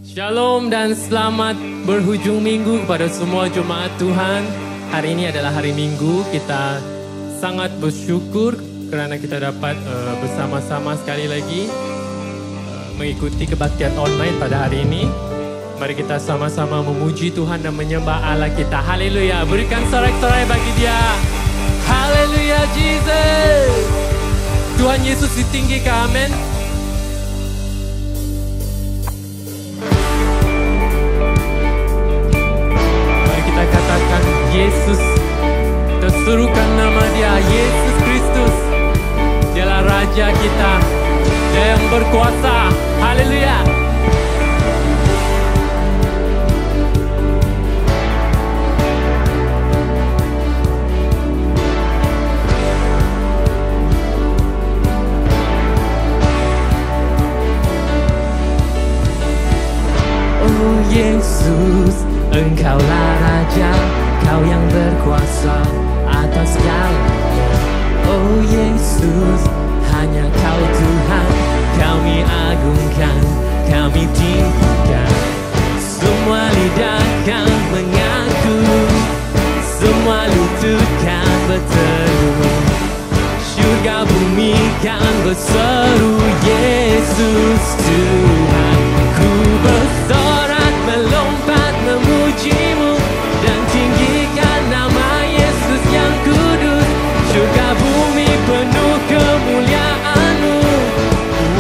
Shalom dan selamat berhujung minggu kepada semua jemaat Tuhan. Hari ini adalah hari Minggu. Kita sangat bersyukur kerana kita dapat bersama-sama sekali lagi mengikuti kebaktian online pada hari ini. Mari kita sama-sama memuji Tuhan dan menyembah Allah kita. Haleluya. Berikan sorak-sorai bagi Dia. Haleluya Jesus. Tuhan Yesus ditinggikan. Amin. Katakan Yesus, kita serukan nama Dia, Yesus Kristus. Dialah Raja kita, Dia yang berkuasa. Haleluya. Oh Yesus, Engkaulah Raja, Kau yang berkuasa atas segalanya. Oh Yesus, hanya Kau Tuhan, kami agungkan, kami tinggikan. Semua lidah kan mengaku, semua lutut kan berteru, syurga bumi kan berseru. Yesus Tuhan, ku bersorak melompat memuji-Mu dan tinggikan nama Yesus yang kudus. Syurga bumi penuh kemuliaan-Mu.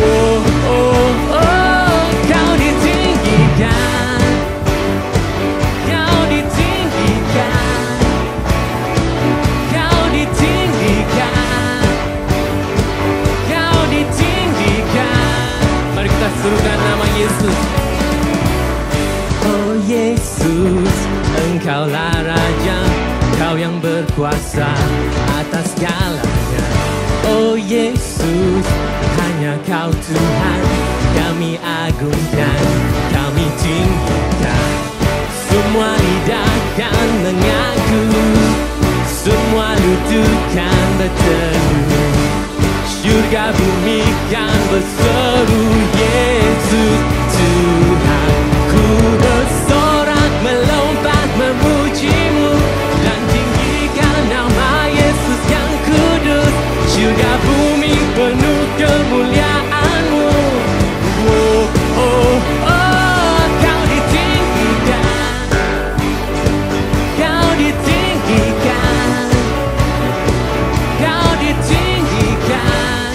Oh, oh, oh, Kau ditinggikan, Kau ditinggikan, Kau ditinggikan, Kau ditinggikan. Mari kita serukan nama Yesus. Oh Yesus, Engkaulah Raja, Kau yang berkuasa atas segalanya. Oh Yesus, hanya Kau Tuhan, kami agungkan, kami tinggikan. Semua lidah kan mengaku, semua lutut kan berteru, syurga bumi kan berseru. Yesus Tuhan, ku bersorak melompat memuji-Mu dan tinggikan nama Yesus yang kudus. Syurga bumi penuh kemuliaan-Mu. Oh, oh, oh, Kau ditinggikan, Kau ditinggikan, Kau ditinggikan,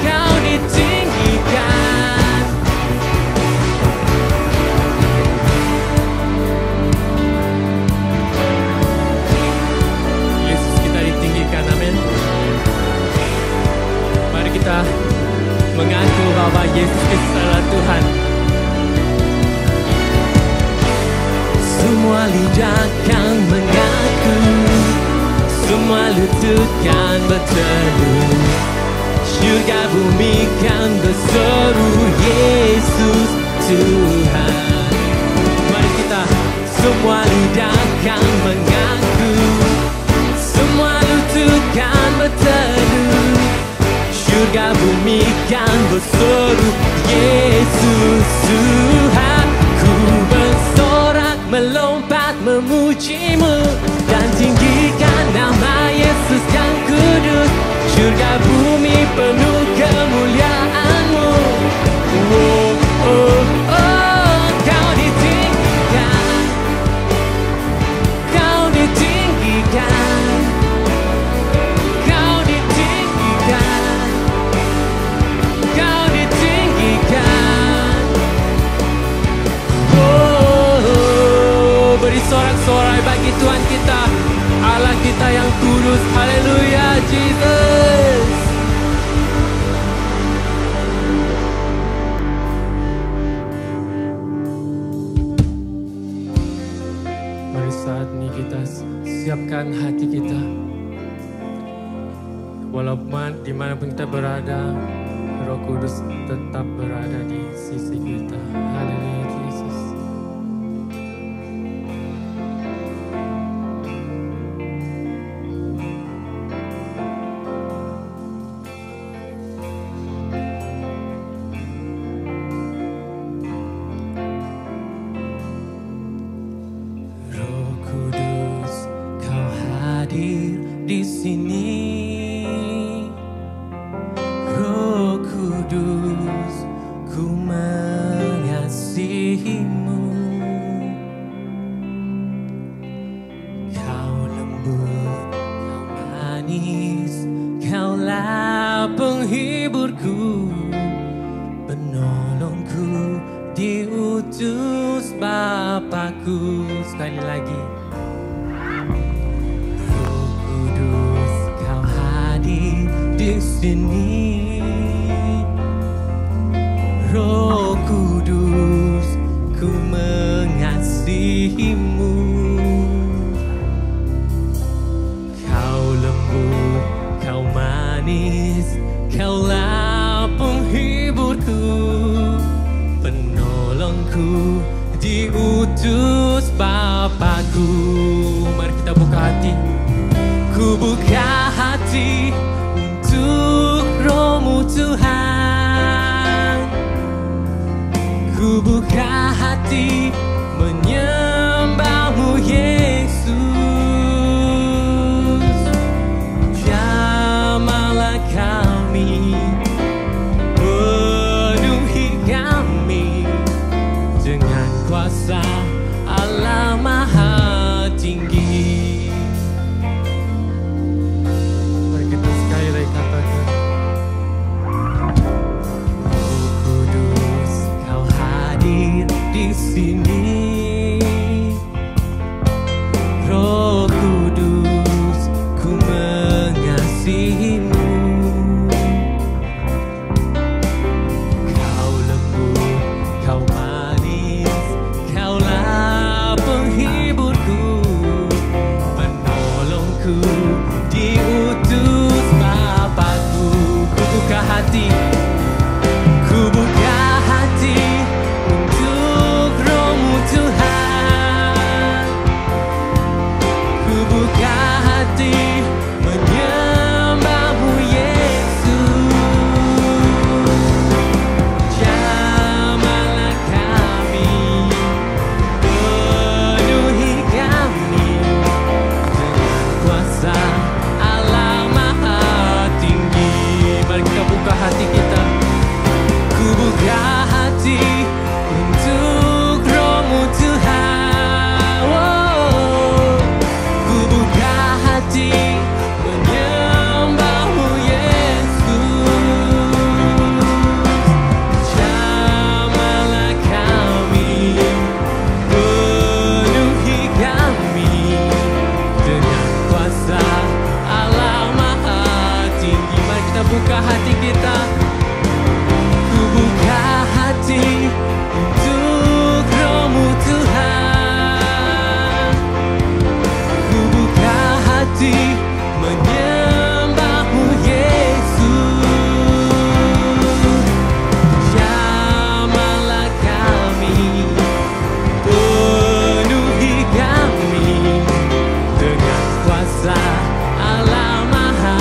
Kau ditinggikan. Yesus, kita ditinggikan, amin. Mari kita mengaku bahwa Yesus Kristus adalah Tuhan. Semua lidah kan mengaku, semua lutut kan berteru, syurga bumi kan berseru. Yesus Tuhan. Mari kita semua lidah kan mengaku, semua lutut kan berteru, syurga bumi kan berseru. Yesus Tuhan, ku bersorak melompat memuji-Mu dan tinggikan nama Yesus yang kudus. Syurga bumi penuh kemuliaan-Mu. Oh, oh, oh, Kau ditinggikan, Kau ditinggikan, Kau ditinggikan, Kau ditinggikan. Oh, beri sorak-sorai bagi Tuhan kita, Allah kita yang kudus. Haleluya Jesus. Mari saat ini kita siapkan hati kita. Walaupun dimanapun kita berada, Roh Kudus tetap berada di sisi kita. Haleluya Jesus. mengasihimu. Kau lembut, kau manis, kaulah penghiburku, penolongku, diutus Bapakku. Sekali lagi. Roh Kudus, kau hadir di sini. Roh Kudus, ku mengasihimu. Kau lembut, kau manis, kaulah penghiburku, penolongku, diutus Bapakku. Mari kita buka hati. Ku buka hati untuk Roh-Mu Tuhan. Ku buka hati menyembah-Mu Yesus. Jamahlah kami, penuhi kami dengan kuasa Allah Maha Tinggi. Mari kita sekali lagi katakan. Roh Kudus, kau hadir di sini. Roh Kudus, ku mengasihimu. Kau lembut, kau manis, kaulah penghiburku, penolongku, diutus Bapakku. Ku buka hati, ku buka hati untuk Roh-Mu Tuhan. Ku buka hati menyembah-Mu Yesus. Jamahlah kami, penuhi kami dengan kuasa Allah Maha Tinggi. Mari kita buka hati kita. Ku buka hati untuk Roh-Mu Tuhan. Oh, ku buka hati menyembah-Mu Yesus. Jamahlah kami, penuhi kami dengan kuasa Allah Maha Tinggi. Mari kita buka hati kita. Ku buka hati untuk Roh-Mu Tuhan. Ku buka hati menyembah-Mu Yesus. Jamahlah kami, penuhi kami dengan kuasa Allah Maha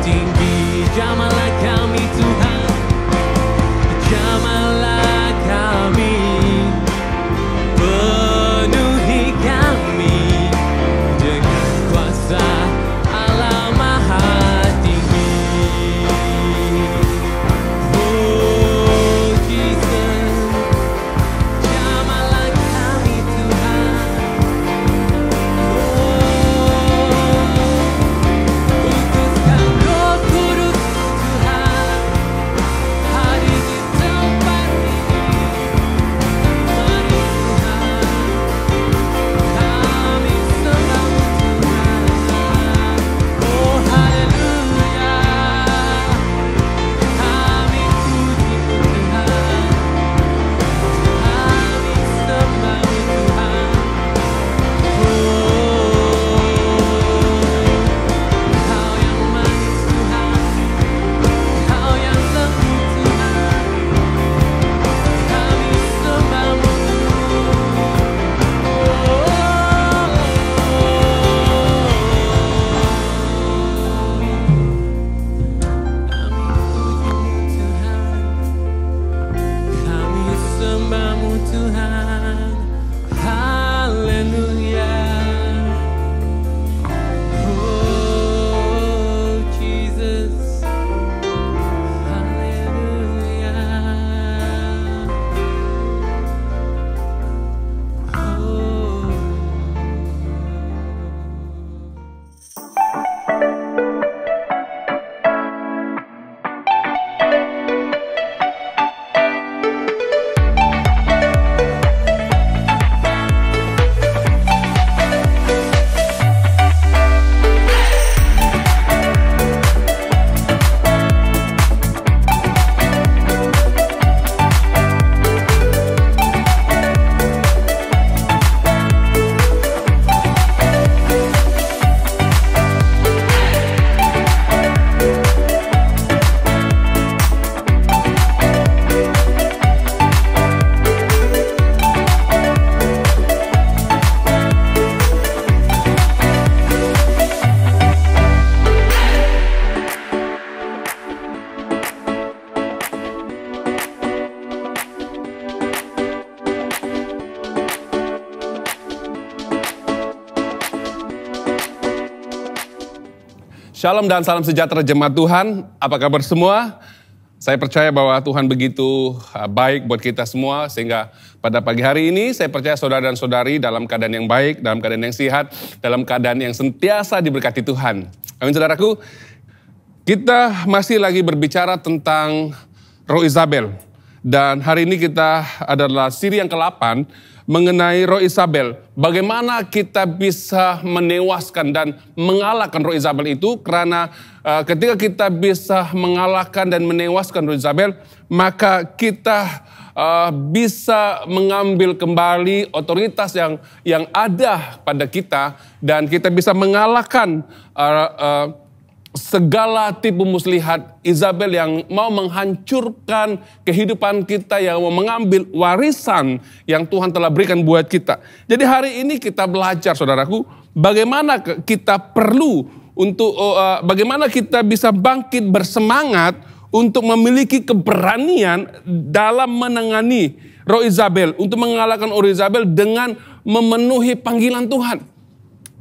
Tinggi. Jamahlah kami Tuhan, jamahlah kami Shalom dan salam sejahtera jemaat Tuhan. Apa kabar semua? Saya percaya bahwa Tuhan begitu baik buat kita semua. Sehingga pada pagi hari ini saya percaya saudara dan saudari dalam keadaan yang baik, dalam keadaan yang sehat, dalam keadaan yang sentiasa diberkati Tuhan. Amin saudaraku. Kita masih lagi berbicara tentang Roh Isabel. Dan hari ini kita adalah siri yang ke-8 mengenai Roh Isabel. Bagaimana kita bisa menewaskan dan mengalahkan Roh Isabel itu, karena ketika kita bisa mengalahkan dan menewaskan Roh Isabel, maka kita bisa mengambil kembali otoritas yang ada pada kita, dan kita bisa mengalahkan segala tipu muslihat Isabel yang mau menghancurkan kehidupan kita, yang mau mengambil warisan yang Tuhan telah berikan buat kita. Jadi hari ini kita belajar saudaraku, bagaimana kita perlu untuk, bagaimana kita bisa bangkit bersemangat untuk memiliki keberanian dalam menangani Roh Isabel, untuk mengalahkan Roh Isabel dengan memenuhi panggilan Tuhan.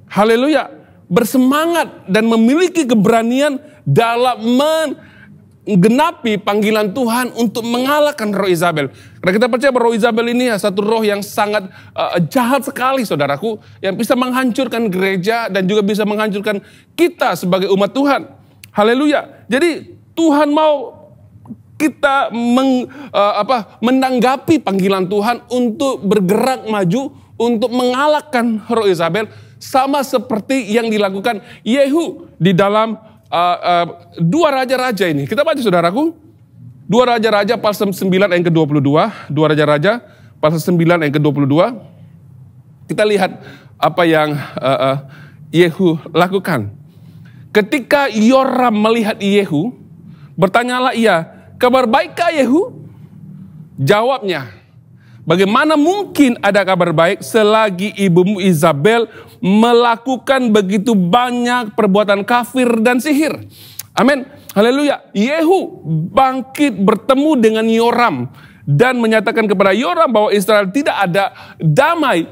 Haleluya. Bersemangat dan memiliki keberanian dalam menggenapi panggilan Tuhan untuk mengalahkan Roh Isabel. Karena kita percaya bahwa Roh Isabel ini satu roh yang sangat jahat sekali saudaraku, yang bisa menghancurkan gereja dan juga bisa menghancurkan kita sebagai umat Tuhan. Haleluya. Jadi Tuhan mau kita menanggapi panggilan Tuhan untuk bergerak maju, untuk mengalahkan Roh Isabel. Sama seperti yang dilakukan Yehu di dalam dua raja-raja ini. Kita baca saudaraku. Dua raja-raja pasal 9 ayat ke-22. Dua raja-raja pasal 9 ayat ke-22. Kita lihat apa yang Yehu lakukan. Ketika Yoram melihat Yehu, bertanyalah ia, kabar baikkah Yehu? Jawabnya, bagaimana mungkin ada kabar baik selagi ibumu Isabel melakukan begitu banyak perbuatan kafir dan sihir. Amin. Haleluya. Yehu bangkit bertemu dengan Yoram dan menyatakan kepada Yoram bahwa Israel tidak ada damai.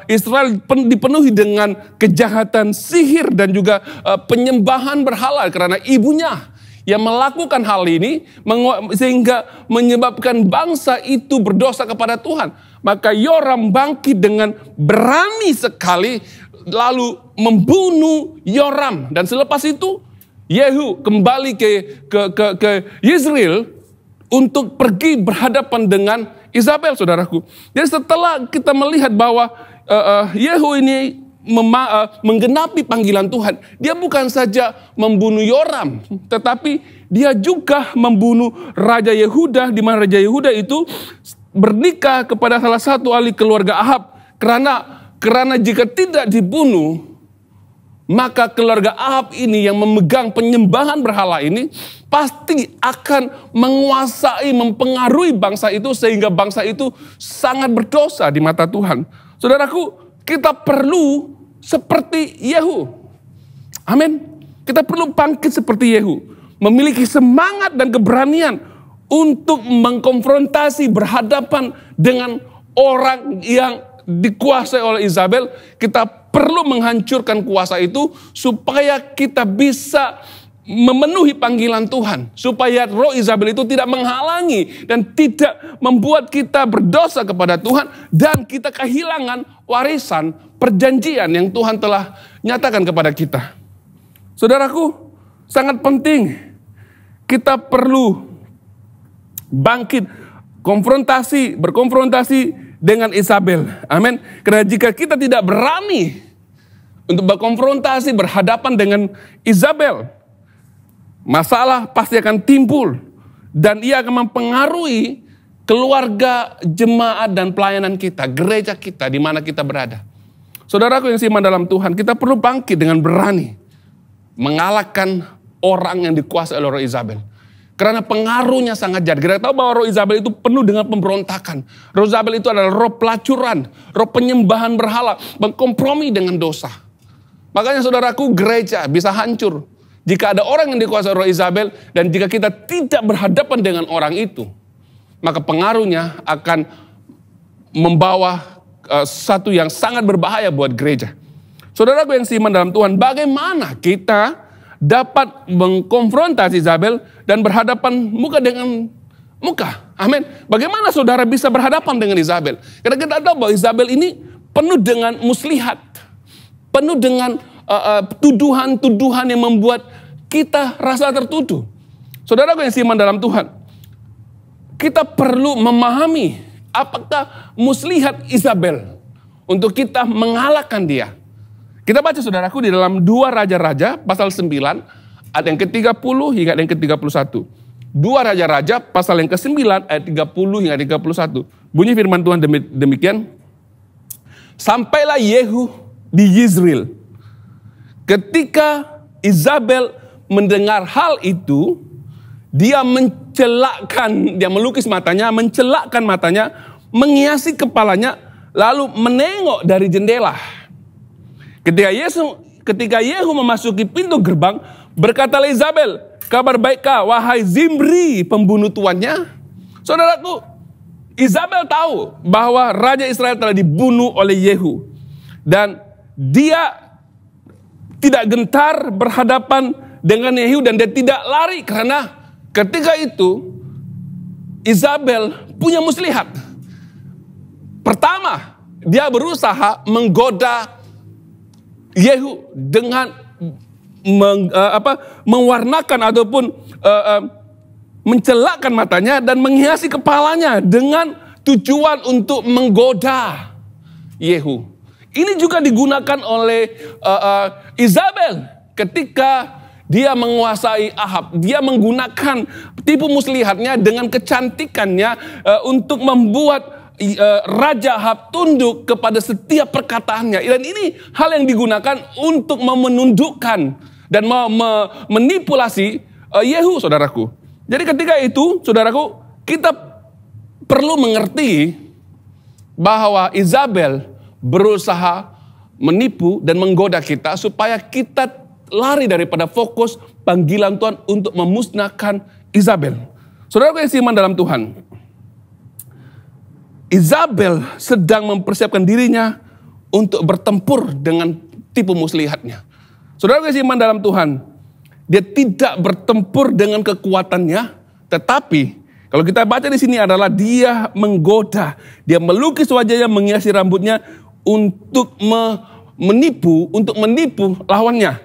Israel dipenuhi dengan kejahatan, sihir dan juga penyembahan berhala karena ibunya yang melakukan hal ini sehingga menyebabkan bangsa itu berdosa kepada Tuhan. Maka Yoram bangkit dengan berani sekali lalu membunuh Yoram. Dan selepas itu Yehu kembali ke Yezreel untuk pergi berhadapan dengan Isabel saudaraku. Jadi setelah kita melihat bahwa Yehu ini menggenapi panggilan Tuhan. Dia bukan saja membunuh Yoram, tetapi dia juga membunuh Raja Yehuda, di mana Raja Yehuda itu bernikah kepada salah satu ahli keluarga Ahab. Karena jika tidak dibunuh, maka keluarga Ahab ini yang memegang penyembahan berhala ini pasti akan menguasai, mempengaruhi bangsa itu sehingga bangsa itu sangat berdosa di mata Tuhan. Saudaraku, kita perlu seperti Yehu. Amin. Kita perlu bangkit seperti Yehu. Memiliki semangat dan keberanian untuk mengkonfrontasi, berhadapan dengan orang yang dikuasai oleh Isabel. Kita perlu menghancurkan kuasa itu supaya kita bisa memenuhi panggilan Tuhan. Supaya Roh Isabel itu tidak menghalangi dan tidak membuat kita berdosa kepada Tuhan. Dan kita kehilangan warisan perjanjian yang Tuhan telah nyatakan kepada kita. Saudaraku, sangat penting kita perlu bangkit, berkonfrontasi dengan Isabel. Amin. Karena jika kita tidak berani untuk berkonfrontasi, berhadapan dengan Isabel, masalah pasti akan timbul dan ia akan mempengaruhi keluarga, jemaat dan pelayanan kita, gereja kita di mana kita berada. Saudaraku yang seiman dalam Tuhan, kita perlu bangkit dengan berani mengalahkan orang yang dikuasai oleh Roh Isabel. Karena pengaruhnya sangat jahat. Kita tahu bahwa Roh Isabel itu penuh dengan pemberontakan. Roh Isabel itu adalah roh pelacuran, roh penyembahan berhala, mengkompromi dengan dosa. Makanya saudaraku, gereja bisa hancur jika ada orang yang dikuasai Roh Isabel, dan jika kita tidak berhadapan dengan orang itu, maka pengaruhnya akan membawa satu yang sangat berbahaya buat gereja. Saudaraku yang seiman dalam Tuhan, bagaimana kita dapat mengkonfrontasi Izabel dan berhadapan muka dengan muka. Amin. Bagaimana saudara bisa berhadapan dengan Izabel? Karena kita tahu bahwa Izabel ini penuh dengan muslihat. Penuh dengan tuduhan-tuduhan yang membuat kita rasa tertuduh. Saudara yang seiman dalam Tuhan, kita perlu memahami apakah muslihat Izabel untuk kita mengalahkan dia. Kita baca saudaraku di dalam 2 Raja-Raja pasal 9 ayat yang ke-30 hingga yang ke-31. 2 Raja-Raja pasal yang ke-9 ayat 30 hingga 31. Bunyi firman Tuhan demikian. Sampailah Yehu di Yizril. Ketika Izabel mendengar hal itu, dia melukis matanya, mencelakkan matanya, menghiasi kepalanya, lalu menengok dari jendela. Ketika Yehu memasuki pintu gerbang, berkatalah Izabel, kabar baikkah wahai Zimri pembunuh tuannya? Saudaraku, Izabel tahu bahwa Raja Israel telah dibunuh oleh Yehu. Dan dia tidak gentar berhadapan dengan Yehu dan dia tidak lari karena ketika itu Izabel punya muslihat. Pertama, dia berusaha menggoda Yehu dengan mewarnakan ataupun mencelakkan matanya dan menghiasi kepalanya dengan tujuan untuk menggoda Yehu. Ini juga digunakan oleh Izabel ketika dia menguasai Ahab. Dia menggunakan tipu muslihatnya dengan kecantikannya untuk membuat Raja Ahab tunduk kepada setiap perkataannya. Dan ini hal yang digunakan untuk menundukkan dan memanipulasi Yehu, saudaraku. Jadi ketika itu, saudaraku, kita perlu mengerti bahwa Izabel berusaha menipu dan menggoda kita supaya kita lari daripada fokus panggilan Tuhan untuk memusnahkan Izabel. Saudaraku yang seiman dalam Tuhan, Izabel sedang mempersiapkan dirinya untuk bertempur dengan tipu muslihatnya. Saudara yang seiman dalam Tuhan, dia tidak bertempur dengan kekuatannya, tetapi kalau kita baca di sini adalah dia menggoda, dia melukis wajahnya, menghiasi rambutnya untuk menipu lawannya.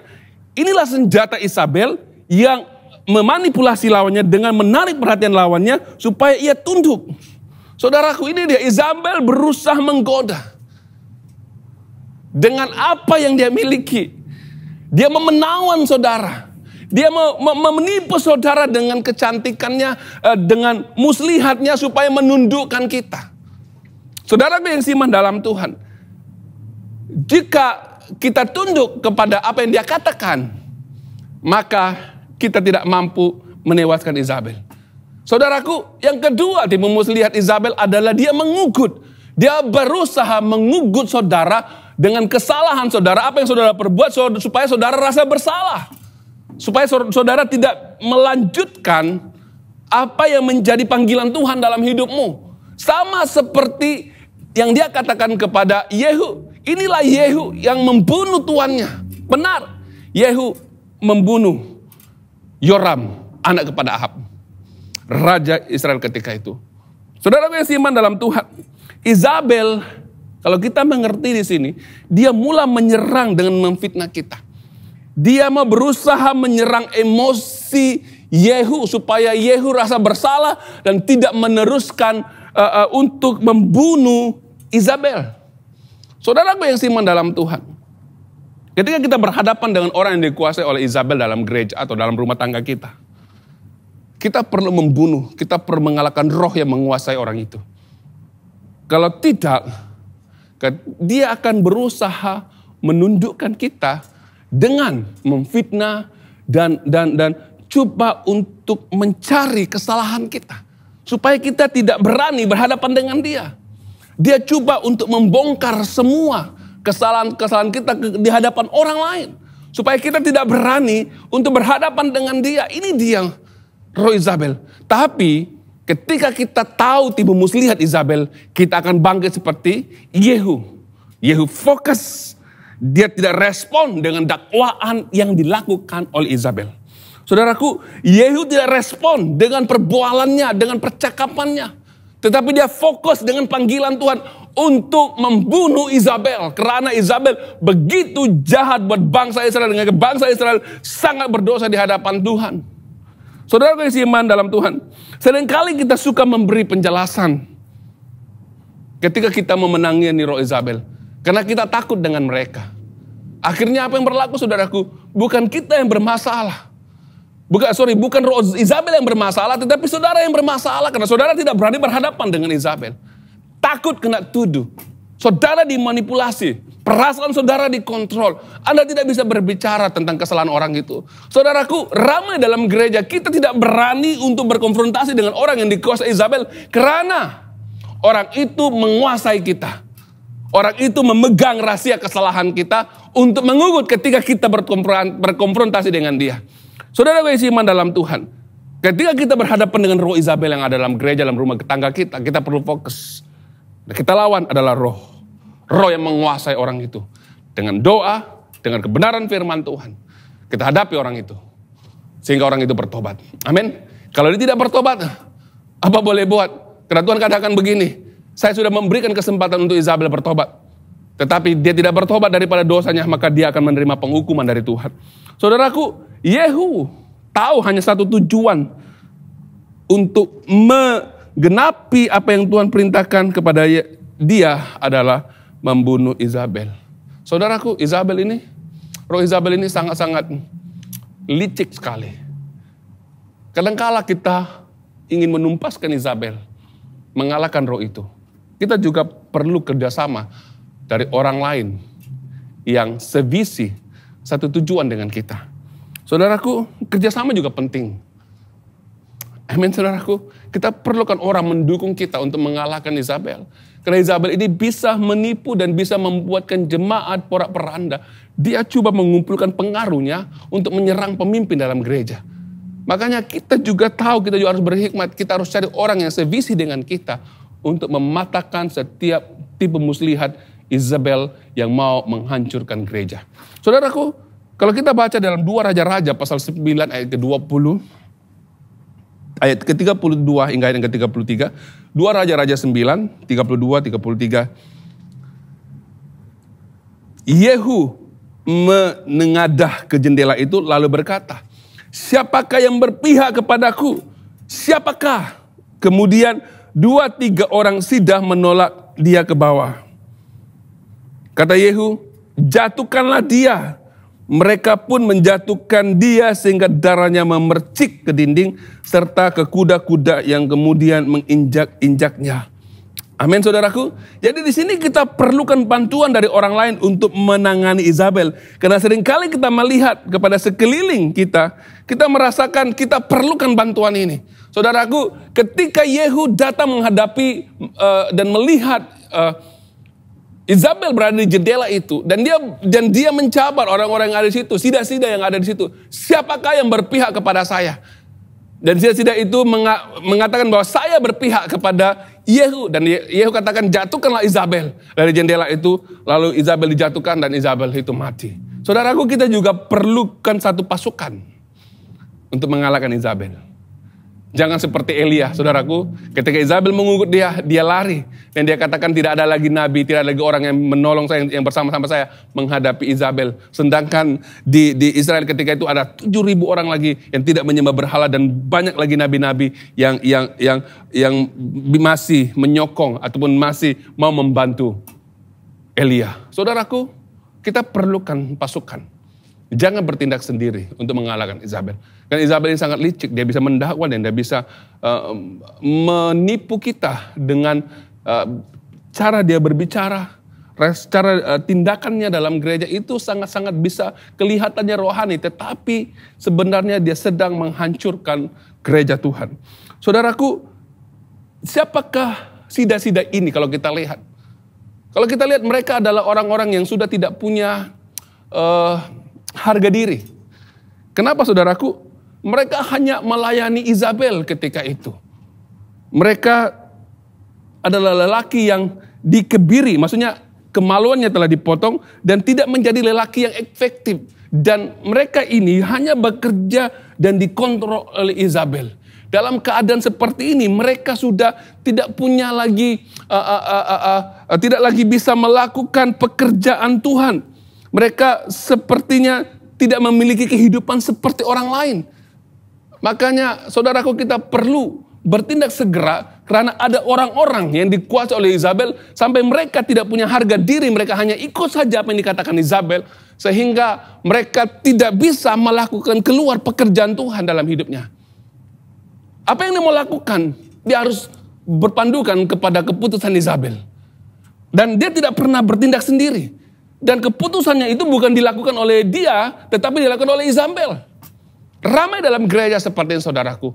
Inilah senjata Izabel yang memanipulasi lawannya dengan menarik perhatian lawannya supaya ia tunduk. Saudaraku, ini dia Izabel berusaha menggoda. Dengan apa yang dia miliki. Dia memenawan saudara. Dia menipu saudara dengan kecantikannya, dengan muslihatnya supaya menundukkan kita. Saudaraku yang seiman dalam Tuhan. Jika kita tunduk kepada apa yang dia katakan, maka kita tidak mampu menewaskan Izabel. Saudaraku, yang kedua tipu muslihat Izabel adalah dia mengugut. Dia berusaha mengugut saudara dengan kesalahan saudara. Apa yang saudara perbuat supaya saudara rasa bersalah. Supaya saudara tidak melanjutkan apa yang menjadi panggilan Tuhan dalam hidupmu. Sama seperti yang dia katakan kepada Yehu. Inilah Yehu yang membunuh tuannya. Benar, Yehu membunuh Yoram, anak kepada Ahab, Raja Israel ketika itu. Saudara yang seiman dalam Tuhan, Izabel, kalau kita mengerti di sini, dia mulai menyerang dengan memfitnah kita. Dia mau berusaha menyerang emosi Yehu supaya Yehu rasa bersalah dan tidak meneruskan untuk membunuh Izabel. Saudaraku yang seiman dalam Tuhan, ketika kita berhadapan dengan orang yang dikuasai oleh Izabel dalam gereja atau dalam rumah tangga kita, kita perlu membunuh, kita perlu mengalahkan roh yang menguasai orang itu. Kalau tidak, dia akan berusaha menundukkan kita dengan memfitnah dan coba untuk mencari kesalahan kita. Supaya kita tidak berani berhadapan dengan dia. Dia coba untuk membongkar semua kesalahan-kesalahan kita di hadapan orang lain. Supaya kita tidak berani untuk berhadapan dengan dia. Ini dia roh Izabel. Tapi ketika kita tahu tipu muslihat Izabel, kita akan bangkit seperti Yehu. Yehu fokus. Dia tidak respon dengan dakwaan yang dilakukan oleh Izabel. Saudaraku, Yehu tidak respon dengan perbualannya, dengan percakapannya. Tetapi dia fokus dengan panggilan Tuhan untuk membunuh Izabel. Karena Izabel begitu jahat buat bangsa Israel. Dengan bangsa Israel sangat berdosa di hadapan Tuhan. Saudara yang iman dalam Tuhan. Seringkali kita suka memberi penjelasan. Ketika kita memenangi roh Izabel. Karena kita takut dengan mereka. Akhirnya apa yang berlaku saudaraku? Bukan kita yang bermasalah. Bukan roh Izabel yang bermasalah, tetapi saudara yang bermasalah. Karena saudara tidak berani berhadapan dengan Izabel. Takut kena tuduh. Saudara dimanipulasi. Perasaan saudara dikontrol. Anda tidak bisa berbicara tentang kesalahan orang itu. Saudaraku, ramai dalam gereja kita tidak berani untuk berkonfrontasi dengan orang yang dikuasai Izabel. Karena orang itu menguasai kita. Orang itu memegang rahasia kesalahan kita untuk mengugut ketika kita berkonfrontasi dengan dia. Saudara yang iman dalam Tuhan, ketika kita berhadapan dengan roh Izabel yang ada dalam gereja, dalam rumah tangga kita perlu fokus. Kita lawan adalah roh yang menguasai orang itu. Dengan doa, dengan kebenaran firman Tuhan, kita hadapi orang itu. Sehingga orang itu bertobat. Amin. Kalau dia tidak bertobat, apa boleh buat? Karena Tuhan katakan begini, saya sudah memberikan kesempatan untuk Izabel bertobat. Tetapi dia tidak bertobat daripada dosanya, maka dia akan menerima penghukuman dari Tuhan. Saudaraku, Yehu tahu hanya satu tujuan untuk menggenapi apa yang Tuhan perintahkan kepada dia adalah membunuh Izabel. Saudaraku, roh Izabel ini sangat-sangat licik sekali. Kadangkala kita ingin menumpaskan Izabel, mengalahkan roh itu. Kita juga perlu kerjasama dari orang lain yang sevisi, satu tujuan dengan kita. Saudaraku, kerjasama juga penting. Amin saudaraku. Kita perlukan orang mendukung kita untuk mengalahkan Izabel. Karena Izabel ini bisa menipu dan bisa membuatkan jemaat porak-poranda. Dia coba mengumpulkan pengaruhnya untuk menyerang pemimpin dalam gereja. Makanya kita juga tahu, kita juga harus berhikmat. Kita harus cari orang yang sevisi dengan kita untuk mematahkan setiap tipe muslihat Izabel yang mau menghancurkan gereja. Saudaraku, kalau kita baca dalam 2 Raja-Raja pasal 9 ayat ke-20, ayat ke-32 hingga ayat ke-33, 2 Raja-Raja 9, 32, 33. Yehu menengadah ke jendela itu lalu berkata, siapakah yang berpihak kepadaku? Siapakah? Kemudian 2-3 orang Sidah menolak dia ke bawah. Kata Yehu, jatuhkanlah dia. Mereka pun menjatuhkan dia sehingga darahnya memercik ke dinding serta ke kuda-kuda yang kemudian menginjak-injaknya. Amin saudaraku. Jadi di sini kita perlukan bantuan dari orang lain untuk menangani Izabel. Karena seringkali kita melihat kepada sekeliling kita merasakan kita perlukan bantuan ini. Saudaraku, ketika Yehu datang menghadapi dan melihat Izabel berada di jendela itu dan dia mencabar orang-orang yang ada di situ, sida-sida yang ada di situ. Siapakah yang berpihak kepada saya? Dan sida-sida itu mengatakan bahwa saya berpihak kepada Yehu, dan Yehu katakan jatuhkanlah Izabel dari jendela itu, lalu Izabel dijatuhkan dan Izabel itu mati. Saudaraku, kita juga perlukan satu pasukan untuk mengalahkan Izabel. Jangan seperti Elia, saudaraku. Ketika Izabel mengugut dia lari. Dan dia katakan tidak ada lagi nabi, tidak ada lagi orang yang menolong saya, yang bersama-sama saya menghadapi Izabel. Sedangkan di Israel ketika itu ada 7.000 orang lagi yang tidak menyembah berhala. Dan banyak lagi nabi-nabi yang masih menyokong ataupun masih mau membantu Elia. Saudaraku, kita perlukan pasukan. Jangan bertindak sendiri untuk mengalahkan Izabel. Karena Izabel ini sangat licik. Dia bisa mendakwa dan dia bisa menipu kita dengan cara dia berbicara. Cara tindakannya dalam gereja itu sangat-sangat bisa kelihatannya rohani. Tetapi sebenarnya dia sedang menghancurkan gereja Tuhan. Saudaraku, siapakah sida-sida ini kalau kita lihat? Kalau kita lihat mereka adalah orang-orang yang sudah tidak punya harga diri. Kenapa saudaraku? Mereka hanya melayani Izabel ketika itu. Mereka adalah lelaki yang dikebiri. Maksudnya kemaluannya telah dipotong dan tidak menjadi lelaki yang efektif. Dan mereka ini hanya bekerja dan dikontrol oleh Izabel. Dalam keadaan seperti ini mereka sudah tidak punya lagi, tidak lagi bisa melakukan pekerjaan Tuhan. Mereka sepertinya tidak memiliki kehidupan seperti orang lain. Makanya saudaraku, kita perlu bertindak segera karena ada orang-orang yang dikuasai oleh Izabel sampai mereka tidak punya harga diri, mereka hanya ikut saja apa yang dikatakan Izabel sehingga mereka tidak bisa melakukan keluar pekerjaan Tuhan dalam hidupnya. Apa yang dia mau lakukan? Dia harus berpandukan kepada keputusan Izabel. Dan dia tidak pernah bertindak sendiri. Dan keputusannya itu bukan dilakukan oleh dia, tetapi dilakukan oleh Izabel. Ramai dalam gereja seperti ini saudaraku.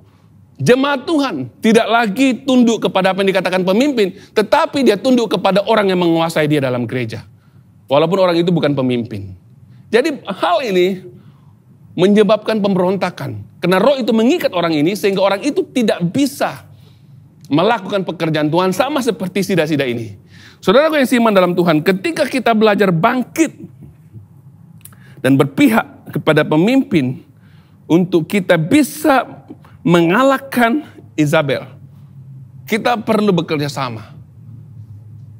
Jemaat Tuhan tidak lagi tunduk kepada apa yang dikatakan pemimpin, tetapi dia tunduk kepada orang yang menguasai dia dalam gereja. Walaupun orang itu bukan pemimpin. Jadi hal ini menyebabkan pemberontakan. Karena roh itu mengikat orang ini sehingga orang itu tidak bisa melakukan pekerjaan Tuhan sama seperti sida-sida ini. Saudaraku yang seiman dalam Tuhan, ketika kita belajar bangkit dan berpihak kepada pemimpin untuk kita bisa mengalahkan Izabel, kita perlu bekerja sama.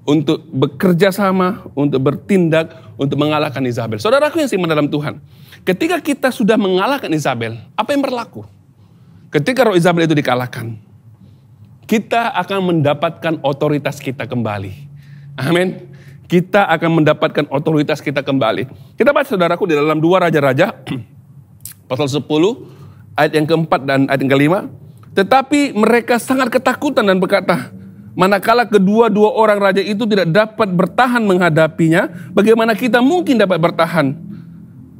Untuk bekerja sama, untuk bertindak, untuk mengalahkan Izabel. Saudaraku yang seiman dalam Tuhan, ketika kita sudah mengalahkan Izabel, apa yang berlaku? Ketika roh Izabel itu dikalahkan, kita akan mendapatkan otoritas kita kembali. Amin. Kita akan mendapatkan otoritas kita kembali. Kita baca saudaraku di dalam 2 Raja-Raja, pasal 10, ayat yang keempat dan ayat yang kelima. Tetapi mereka sangat ketakutan dan berkata, manakala kedua-dua orang raja itu tidak dapat bertahan menghadapinya, bagaimana kita mungkin dapat bertahan?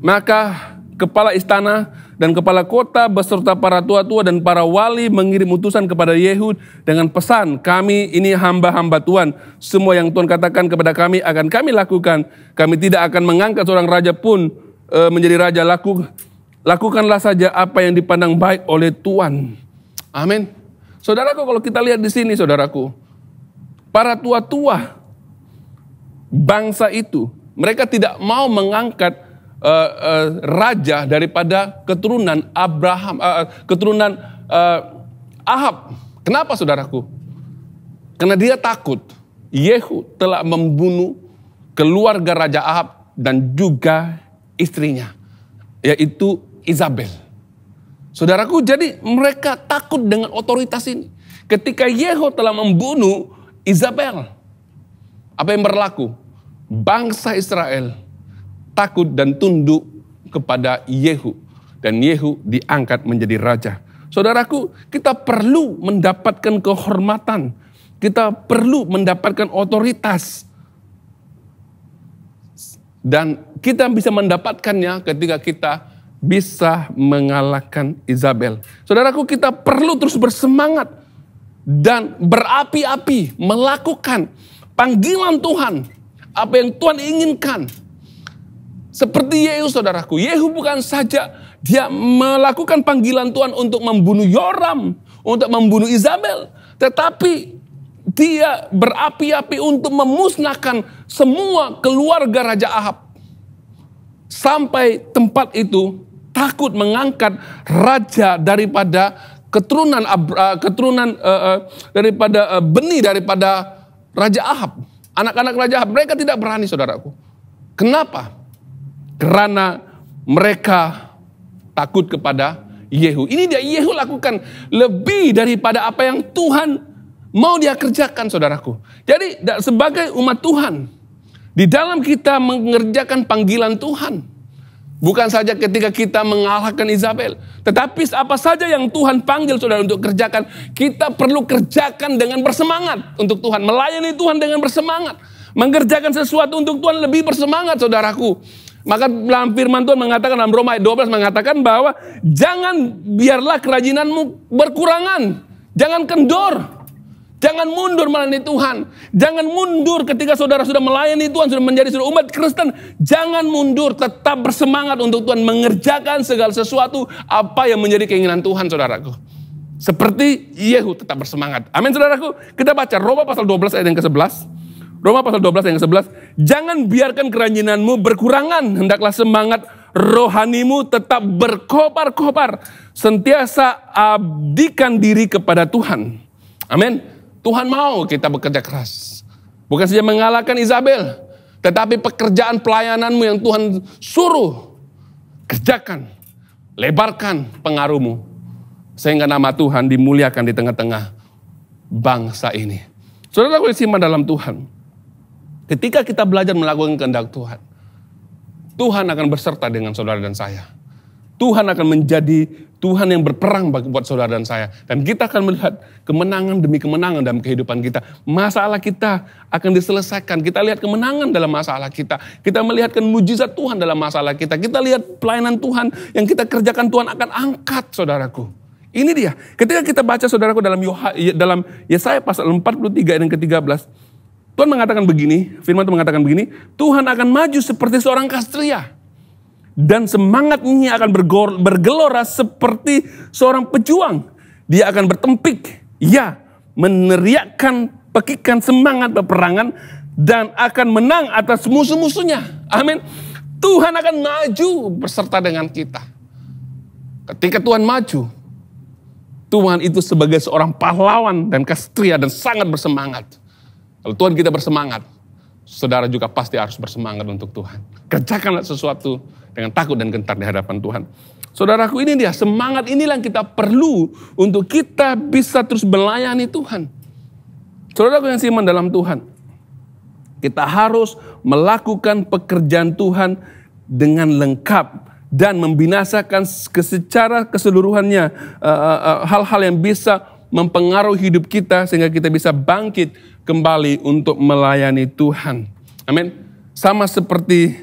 Maka kepala istana dan kepala kota beserta para tua-tua dan para wali mengirim utusan kepada Yehud dengan pesan, kami ini hamba-hamba Tuhan. Semua yang Tuhan katakan kepada kami akan kami lakukan. Kami tidak akan mengangkat seorang raja pun menjadi raja. Lakukanlah saja apa yang dipandang baik oleh Tuhan. Amin. Saudaraku, kalau kita lihat di sini saudaraku, para tua-tua bangsa itu, mereka tidak mau mengangkat raja daripada keturunan Abraham, keturunan Ahab. Kenapa saudaraku? Karena dia takut Yehu telah membunuh keluarga Raja Ahab dan juga istrinya, yaitu Izabel. Saudaraku, jadi mereka takut dengan otoritas ini. Ketika Yehu telah membunuh Izabel, apa yang berlaku? Bangsa Israel takut dan tunduk kepada Yehu. Dan Yehu diangkat menjadi raja. Saudaraku, kita perlu mendapatkan kehormatan. Kita perlu mendapatkan otoritas. Dan kita bisa mendapatkannya ketika kita bisa mengalahkan Izabel. Saudaraku, kita perlu terus bersemangat dan berapi-api melakukan panggilan Tuhan. Apa yang Tuhan inginkan. Seperti Yehu saudaraku. Yehu bukan saja dia melakukan panggilan Tuhan untuk membunuh Yoram. Untuk membunuh Izabel. Tetapi dia berapi-api untuk memusnahkan semua keluarga Raja Ahab. Sampai tempat itu takut mengangkat raja daripada daripada benih daripada Raja Ahab. Anak-anak Raja Ahab, mereka tidak berani saudaraku. Kenapa? Karena mereka takut kepada Yehu. Ini dia Yehu lakukan lebih daripada apa yang Tuhan mau dia kerjakan saudaraku. Jadi sebagai umat Tuhan, di dalam kita mengerjakan panggilan Tuhan, bukan saja ketika kita mengalahkan Izabel, tetapi apa saja yang Tuhan panggil saudara untuk kerjakan, kita perlu kerjakan dengan bersemangat untuk Tuhan. Melayani Tuhan dengan bersemangat. Mengerjakan sesuatu untuk Tuhan lebih bersemangat saudaraku. Maka dalam firman Tuhan mengatakan dalam Roma ayat 12 mengatakan bahwa jangan biarlah kerajinanmu berkurangan. Jangan kendor. Jangan mundur melayani Tuhan. Jangan mundur ketika saudara sudah melayani Tuhan, sudah menjadi umat Kristen. Jangan mundur, tetap bersemangat untuk Tuhan mengerjakan segala sesuatu apa yang menjadi keinginan Tuhan saudaraku. Seperti Yehu tetap bersemangat. Amin saudaraku. Kita baca Roma pasal 12 ayat yang ke-11. Roma pasal 12 ayat 11. Jangan biarkan keranjinanmu berkurangan. Hendaklah semangat rohanimu tetap berkobar-kobar. Sentiasa abdikan diri kepada Tuhan. Amin. Tuhan mau kita bekerja keras. Bukan saja mengalahkan Isabel. Tetapi pekerjaan pelayananmu yang Tuhan suruh. Kerjakan. Lebarkan pengaruhmu. Sehingga nama Tuhan dimuliakan di tengah-tengah bangsa ini. Saudara-saudara yang simak dalam Tuhan. Ketika kita belajar melakukan kehendak Tuhan, Tuhan akan berserta dengan saudara dan saya. Tuhan akan menjadi Tuhan yang berperang buat saudara dan saya. Dan kita akan melihat kemenangan demi kemenangan dalam kehidupan kita. Masalah kita akan diselesaikan. Kita lihat kemenangan dalam masalah kita. Kita melihatkan mujizat Tuhan dalam masalah kita. Kita lihat pelayanan Tuhan yang kita kerjakan Tuhan akan angkat, saudaraku. Ini dia. Ketika kita baca, saudaraku, dalam Yesaya pasal 43 ayat yang ke-13. Tuhan mengatakan begini, firman Tuhan mengatakan begini, Tuhan akan maju seperti seorang kastria. Dan semangatnya akan bergelora seperti seorang pejuang. Dia akan bertempik, ya, meneriakkan pekikan semangat peperangan dan akan menang atas musuh-musuhnya. Amin. Tuhan akan maju beserta dengan kita. Ketika Tuhan maju, Tuhan itu sebagai seorang pahlawan dan kastria dan sangat bersemangat. Kalau Tuhan kita bersemangat, saudara juga pasti harus bersemangat untuk Tuhan. Kerjakanlah sesuatu dengan takut dan gentar di hadapan Tuhan. Saudaraku, ini dia, semangat inilah yang kita perlu untuk kita bisa terus melayani Tuhan. Saudaraku yang siman dalam Tuhan, kita harus melakukan pekerjaan Tuhan dengan lengkap dan membinasakan secara keseluruhannya hal-hal yang bisa mempengaruhi hidup kita sehingga kita bisa bangkit kembali untuk melayani Tuhan. Amin. Sama seperti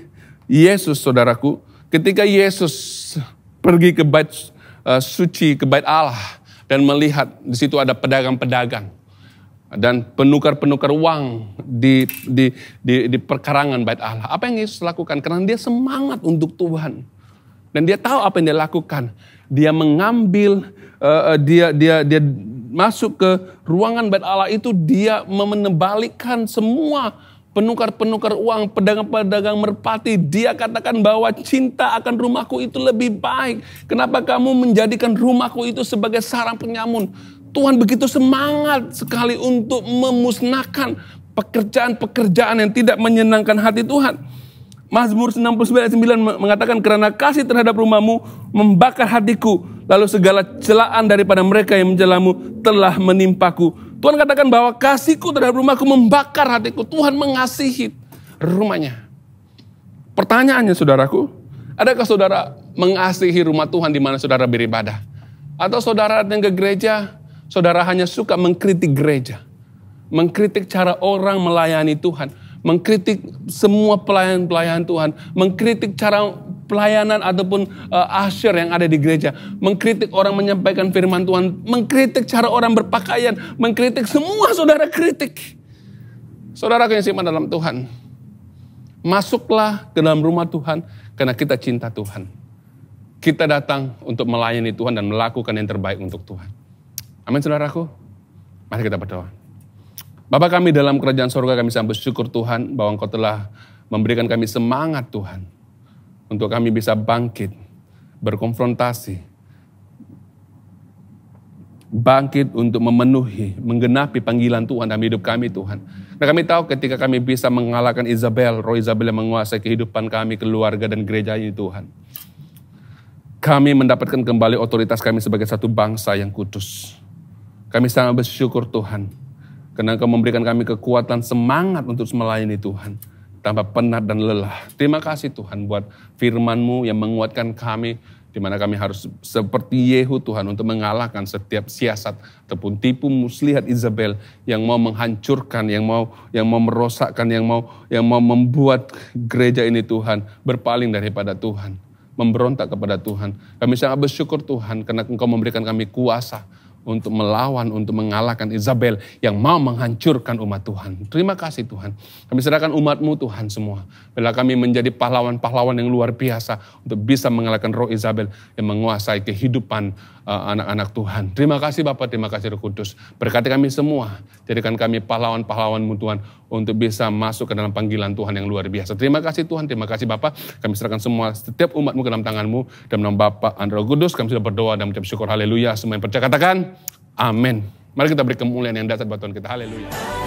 Yesus, saudaraku, ketika Yesus pergi ke bait suci, ke bait Allah dan melihat di situ ada pedagang-pedagang dan penukar-penukar uang di perkarangan bait Allah. Apa yang Yesus lakukan? Karena dia semangat untuk Tuhan dan dia tahu apa yang dia lakukan. Dia mengambil, dia masuk ke ruangan bait Allah itu, dia menebalikkan semua penukar-penukar uang, pedagang-pedagang merpati. Dia katakan bahwa cinta akan rumahku itu lebih baik. Kenapa kamu menjadikan rumahku itu sebagai sarang penyamun? Tuhan begitu semangat sekali untuk memusnahkan pekerjaan-pekerjaan yang tidak menyenangkan hati Tuhan. Mazmur 69 ayat 9 mengatakan, karena kasih terhadap rumahmu membakar hatiku, lalu segala celaan daripada mereka yang mencelamu telah menimpaku. Tuhan katakan bahwa kasihku terhadap rumahku membakar hatiku. Tuhan mengasihi rumahnya. Pertanyaannya, saudaraku, adakah saudara mengasihi rumah Tuhan di mana saudara beribadah? Atau saudara datang ke gereja, saudara hanya suka mengkritik gereja, mengkritik cara orang melayani Tuhan, mengkritik semua pelayan-pelayan Tuhan, mengkritik cara pelayanan ataupun asyir yang ada di gereja, mengkritik orang menyampaikan firman Tuhan, mengkritik cara orang berpakaian, mengkritik semua saudara kritik. Saudara yang simak dalam Tuhan, masuklah ke dalam rumah Tuhan karena kita cinta Tuhan. Kita datang untuk melayani Tuhan dan melakukan yang terbaik untuk Tuhan. Amin, saudaraku. Mari kita berdoa. Bapa kami dalam kerajaan surga, kami sangat bersyukur Tuhan bahwa Engkau telah memberikan kami semangat Tuhan untuk kami bisa bangkit, berkonfrontasi, bangkit untuk memenuhi, menggenapi panggilan Tuhan dalam hidup kami Tuhan. Dan kami tahu ketika kami bisa mengalahkan Isabel, roh Isabel yang menguasai kehidupan kami, keluarga dan gereja ini Tuhan, kami mendapatkan kembali otoritas kami sebagai satu bangsa yang kudus. Kami sangat bersyukur Tuhan, karena Engkau memberikan kami kekuatan, semangat untuk melayani Tuhan tanpa penat dan lelah. Terima kasih Tuhan buat firman-Mu yang menguatkan kami, di mana kami harus seperti Yehu Tuhan untuk mengalahkan setiap siasat ataupun tipu muslihat Isabel yang mau menghancurkan, yang mau merosakkan, yang mau membuat gereja ini Tuhan berpaling daripada Tuhan, memberontak kepada Tuhan. Kami sangat bersyukur Tuhan karena Engkau memberikan kami kuasa untuk melawan, untuk mengalahkan Isabel yang mau menghancurkan umat Tuhan. Terima kasih Tuhan. Kami serahkan umat-Mu Tuhan semua. Bila kami menjadi pahlawan-pahlawan yang luar biasa untuk bisa mengalahkan roh Isabel yang menguasai kehidupan anak-anak Tuhan. Terima kasih Bapak, terima kasih Roh Kudus. Berkati kami semua, jadikan kami pahlawan-pahlawan-Mu Tuhan untuk bisa masuk ke dalam panggilan Tuhan yang luar biasa. Terima kasih Tuhan, terima kasih Bapak. Kami serahkan semua setiap umat-Mu ke dalam tangan-Mu. Dalam nama Bapa, Anak, Roh Kudus, kami sudah berdoa dan mengucap syukur. Haleluya. Semua yang percaya katakan, amin. Mari kita beri kemuliaan yang dasar buat Tuhan kita. Haleluya.